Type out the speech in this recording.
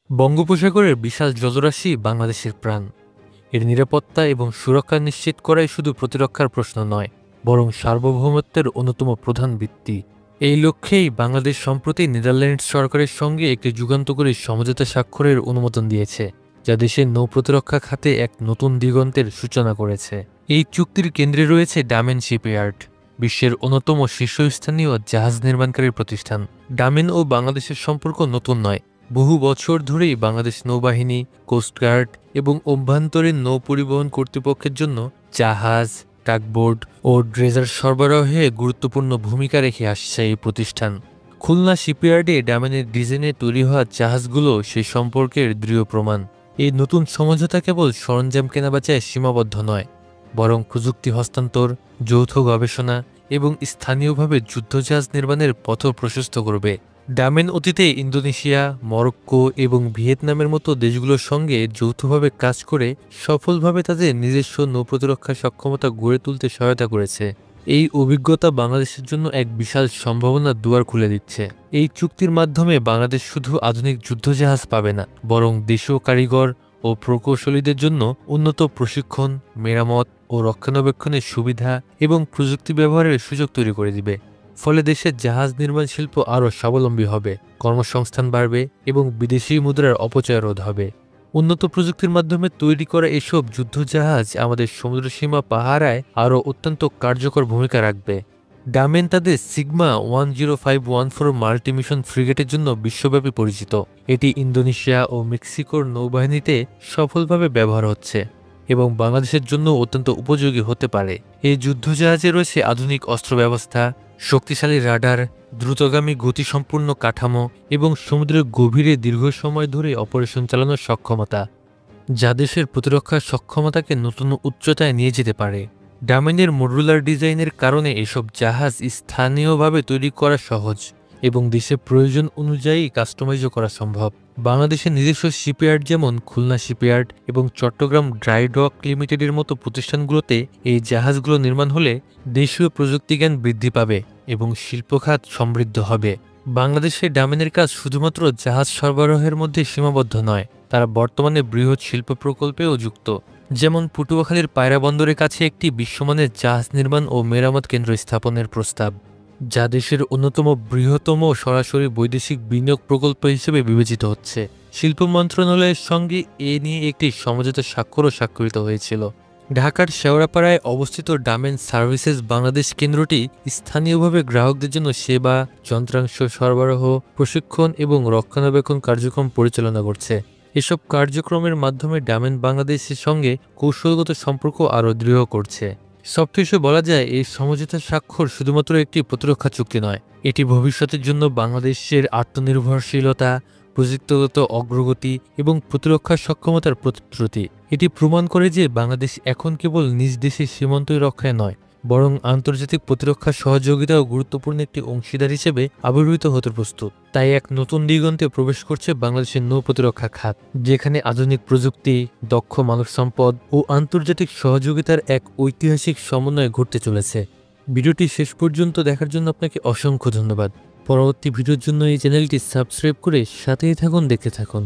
বঙ্গোপসাগরের বিশাল জলরাশি বাংলাদেশের প্রাণ। এর নিরাপত্তা এবং সুরক্ষা নিশ্চিত করাই শুধু প্রতিরক্ষার প্রশ্ন নয়, বরং সার্বভৌমত্বের অন্যতম প্রধান ভিত্তি। এই লক্ষ্যেই বাংলাদেশ সম্প্রতি নেদারল্যান্ডস সরকারের সঙ্গে একটি যুগান্তকারী সমঝোতা স্বাক্ষরের অনুমোদন দিয়েছে, যা দেশের নৌ প্রতিরক্ষা খাতে এক নতুন দিগন্তের সূচনা করেছে। এই চুক্তির কেন্দ্রে রয়েছে ডামেন শিপইয়ার্ড, বিশ্বের অন্যতম শীর্ষস্থানীয় জাহাজ নির্মাণকারী প্রতিষ্ঠান। ডামেন ও বাংলাদেশের সম্পর্ক নতুন নয়, বহু বছর ধরেই বাংলাদেশ নৌবাহিনী, কোস্টগার্ড এবং অভ্যন্তরীণ নৌ পরিবহন কর্তৃপক্ষের জন্য জাহাজ, টাগবোট ও ড্রেজার সরবরাহে গুরুত্বপূর্ণ ভূমিকা রেখে আসছে এই প্রতিষ্ঠান। খুলনা শিপইয়ার্ডে ডামেনের ডিজাইনে তৈরি হওয়া জাহাজগুলো সেই সম্পর্কের দৃঢ় প্রমাণ। এই নতুন সমঝোতা কেবল সরঞ্জাম কেনাবেচায় সীমাবদ্ধ নয়, বরং প্রযুক্তি হস্তান্তর, যৌথ গবেষণা এবং স্থানীয়ভাবে যুদ্ধজাহাজ নির্মাণের পথ প্রশস্ত করবে। ডামেন অতীতে ইন্দোনেশিয়া, মরক্কো এবং ভিয়েতনামের মতো দেশগুলোর সঙ্গে যৌথভাবে কাজ করে সফলভাবে তাদের নিজস্ব নৌপ্রতিরক্ষা সক্ষমতা গড়ে তুলতে সহায়তা করেছে। এই অভিজ্ঞতা বাংলাদেশের জন্য এক বিশাল সম্ভাবনার দুয়ার খুলে দিচ্ছে। এই চুক্তির মাধ্যমে বাংলাদেশ শুধু আধুনিক যুদ্ধজাহাজ পাবে না, বরং দেশীয় কারিগর ও প্রকৌশলীদের জন্য উন্নত প্রশিক্ষণ, মেরামত ও রক্ষণাবেক্ষণের সুবিধা এবং প্রযুক্তি ব্যবহারের সুযোগ তৈরি করে দিবে। ফলে দেশের জাহাজ নির্মাণ শিল্প আরও স্বাবলম্বী হবে, কর্মসংস্থান বাড়বে এবং বিদেশি মুদ্রার অপচয় রোধ হবে। উন্নত প্রযুক্তির মাধ্যমে তৈরি করা এসব যুদ্ধজাহাজ আমাদের সমুদ্রসীমা পাহারায় আরও অত্যন্ত কার্যকর ভূমিকা রাখবে। ডামেন তাদের সিগমা 10514 মাল্টিমিশন ফ্রিগেটের জন্য বিশ্বব্যাপী পরিচিত। এটি ইন্দোনেশিয়া ও মেক্সিকোর নৌবাহিনীতে সফলভাবে ব্যবহার হচ্ছে এবং বাংলাদেশের জন্য অত্যন্ত উপযোগী হতে পারে। এই যুদ্ধজাহাজে রয়েছে আধুনিক অস্ত্র ব্যবস্থা, শক্তিশালী রাডার, দ্রুতগামী গতিসম্পন্ন কাঠামো এবং সমুদ্রের গভীরে দীর্ঘ সময় ধরে অপারেশন চালানোর সক্ষমতা, যা দেশের প্রতিরক্ষা সক্ষমতাকে নতুন উচ্চতায় নিয়ে যেতে পারে। ডামেনের মডুলার ডিজাইনের কারণে এসব জাহাজ স্থানীয়ভাবে তৈরি করা সহজ এবং দেশের প্রয়োজন অনুযায়ী কাস্টমাইজও করা সম্ভব। বাংলাদেশের নিজস্ব শিপইয়ার্ড যেমন খুলনা শিপইয়ার্ড এবং চট্টগ্রাম ড্রাই ডক লিমিটেডের মতো প্রতিষ্ঠানগুলোতে এই জাহাজগুলো নির্মাণ হলে দেশীয় প্রযুক্তিজ্ঞান বৃদ্ধি পাবে এবং শিল্পখাত সমৃদ্ধ হবে। বাংলাদেশের ডামেনের কাজ শুধুমাত্র জাহাজ সরবরাহের মধ্যে সীমাবদ্ধ নয়, তারা বর্তমানে বৃহৎ শিল্প প্রকল্পেও যুক্ত। যেমন পটুয়াখালীর পায়রা বন্দরের কাছে একটি বিশ্বমানের জাহাজ নির্মাণ ও মেরামত কেন্দ্র স্থাপনের প্রস্তাব, যা দেশের অন্যতম বৃহত্তম সরাসরি বৈদেশিক বিনিয়োগ প্রকল্প হিসেবে বিবেচিত হচ্ছে। শিল্প মন্ত্রণালয়ের সঙ্গে এ নিয়ে একটি সমঝোতা স্বাক্ষরও স্বাক্ষরিত হয়েছিল। ঢাকার শেওড়াপাড়ায় অবস্থিত ডামেন সার্ভিসেস বাংলাদেশ কেন্দ্রটি স্থানীয়ভাবে গ্রাহকদের জন্য সেবা, যন্ত্রাংশ সরবরাহ, প্রশিক্ষণ এবং রক্ষণাবেক্ষণ কার্যক্রম পরিচালনা করছে। এসব কার্যক্রমের মাধ্যমে ডামেন বাংলাদেশের সঙ্গে কৌশলগত সম্পর্ক আরও দৃঢ় করছে। সবশেষে বলা যায়, এই সমঝোতা স্বাক্ষর শুধুমাত্র একটি প্রতিরক্ষা চুক্তি নয়, এটি ভবিষ্যতের জন্য বাংলাদেশের আত্মনির্ভরশীলতা, প্রযুক্তিগত অগ্রগতি এবং প্রতিরক্ষা সক্ষমতার প্রতিশ্রুতি। এটি প্রমাণ করে যে বাংলাদেশ এখন কেবল নিজ দেশের সীমান্তই রক্ষায় নয়, বরং আন্তর্জাতিক প্রতিরক্ষা সহযোগিতাও গুরুত্বপূর্ণ একটি অংশীদার হিসেবে আবির্ভূত হতে প্রস্তুত। তাই এক নতুন দিগন্তে প্রবেশ করছে বাংলাদেশের নৌ প্রতিরক্ষা খাত, যেখানে আধুনিক প্রযুক্তি, দক্ষ মানব সম্পদ ও আন্তর্জাতিক সহযোগিতার এক ঐতিহাসিক সমন্বয় ঘটতে চলেছে। ভিডিওটি শেষ পর্যন্ত দেখার জন্য আপনাকে অসংখ্য ধন্যবাদ। পরবর্তী ভিডিওর জন্য এই চ্যানেলটি সাবস্ক্রাইব করে সাথেই থাকুন, দেখতে থাকুন।